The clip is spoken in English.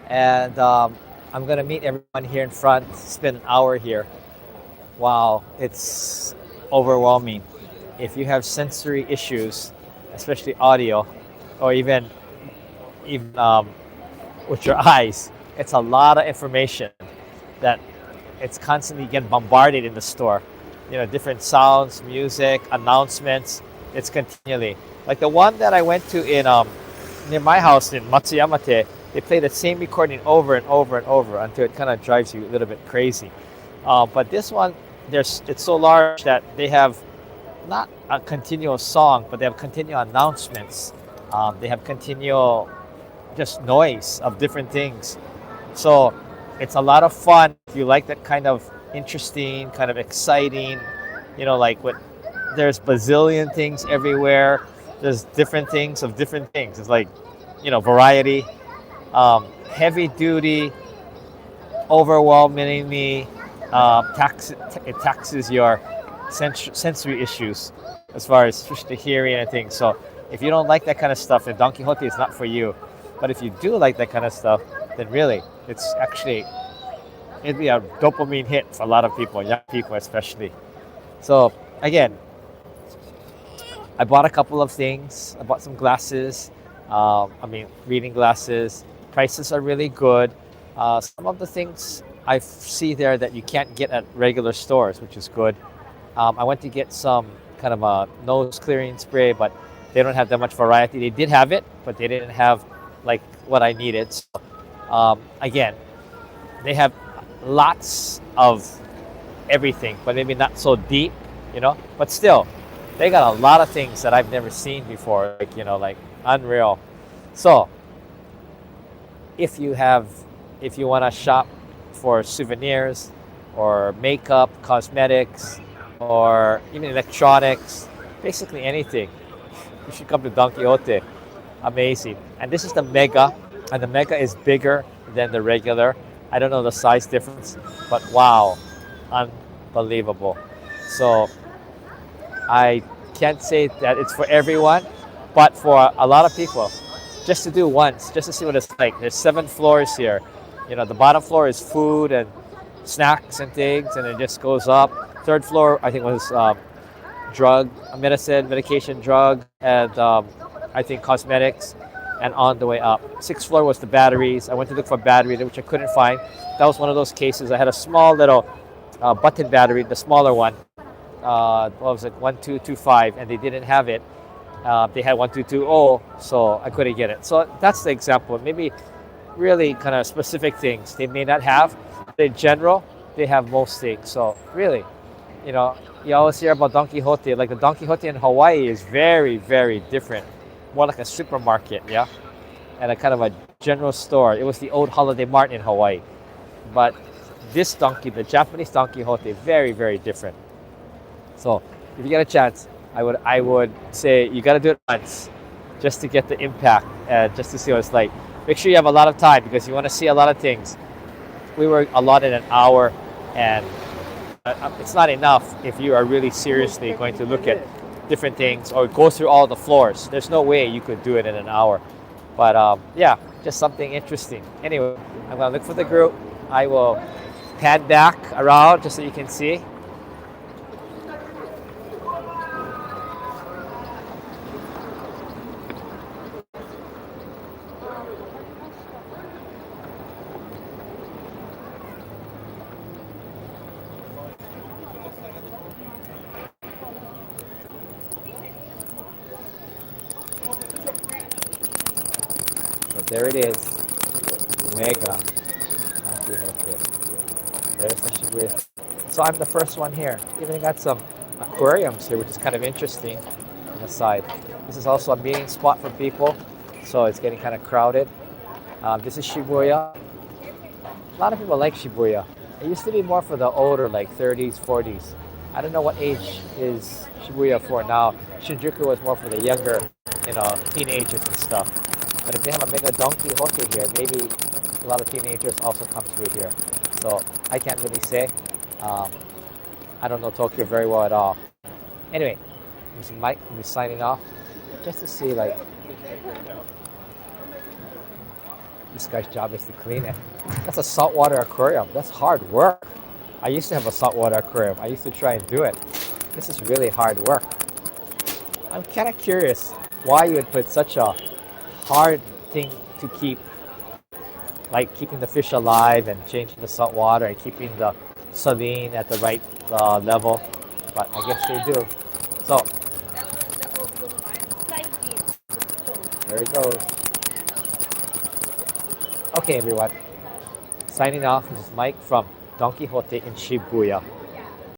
And I'm gonna meet everyone here in front. Spend an hour here. Wow, it's overwhelming. If you have sensory issues, especially audio, or even with your eyes, it's a lot of information that it's constantly getting bombarded in the store. Different sounds, music, announcements. It's continually like the one that I went to in near my house in Matsuyamate. They play the same recording over and over and over until it kind of drives you a little bit crazy. But this one, it's so large that they have not a continual song, but they have continual announcements. They have continual just noise of different things. So it's a lot of fun if you like that kind of interesting, kind of exciting, like what there's bazillion things everywhere. There's different things of different things. It's like, variety, heavy duty, overwhelmingly it taxes your sensory issues as far as the hearing and things. So if you don't like that kind of stuff, then Don Quixote is not for you. But if you do like that kind of stuff, then really, it'd be a dopamine hit for a lot of people, young people especially. So again, I bought a couple of things. I bought some glasses. Reading glasses. Prices are really good. Some of the things I see there that you can't get at regular stores, which is good. I went to get some kind of a nose clearing spray, but they don't have that much variety. They did have it, but they didn't have like what I needed. So, again, they have lots of everything, but maybe not so deep, But still, they got a lot of things that I've never seen before, like unreal. So, if you want to shop for souvenirs or makeup, cosmetics, or even electronics, basically anything, you should come to Don Quixote. Amazing. And this is the Mega, and the Mega is bigger than the regular. I don't know the size difference, but wow, unbelievable. So I can't say that it's for everyone, but for a lot of people, just to do once, just to see what it's like. There's 7 floors here. The bottom floor is food and snacks and things, and it just goes up. 3rd floor, I think, was medication, drug, and I think cosmetics, and on the way up. 6th floor was the batteries. I went to look for battery, which I couldn't find. That was one of those cases. I had a small little button battery, the smaller one. What was it, 1225, and they didn't have it. They had 1220, so I couldn't get it. So that's the example. Maybe really kind of specific things they may not have, but in general, they have most things. So really, you always hear about Don Quixote. Like the Don Quixote in Hawaii is very, very different. More like a supermarket, yeah? And a kind of a general store. It was the old Holiday Mart in Hawaii. But this donkey, the Japanese Don Quixote, very, very different. So if you get a chance, I would say you got to do it once just to get the impact and just to see what it's like. Make sure you have a lot of time because you want to see a lot of things. We were allotted an hour, and it's not enough if you are really seriously going to look at different things or go through all the floors. There's no way you could do it in an hour. But yeah, just something interesting. Anyway, I'm going to look for the group. I will pan back around just so you can see. So there it is. Mega. There's the Shibuya. So I'm the first one here. Even got some aquariums here, which is kind of interesting on the side. This is also a meeting spot for people, so it's getting kind of crowded. This is Shibuya. A lot of people like Shibuya. It used to be more for the older, like 30s, 40s. I don't know what age is Shibuya for now. Shinjuku was more for the younger, teenagers and stuff. But if they have a Mega Don Quixote here, maybe a lot of teenagers also come through here. So I can't really say. I don't know Tokyo very well at all. Anyway, this is Mike. I'm signing off just to see like This guy's job is to clean it. That's a saltwater aquarium. That's hard work. I used to have a saltwater aquarium. I used to try and do it. This is really hard work. I'm kind of curious why you would put such a hard thing to keep, like keeping the fish alive and changing the salt water and keeping the saline at the right level. But I guess they do. So there it goes. Okay, everyone. Signing off. This is Mike from Don Quixote in Shibuya.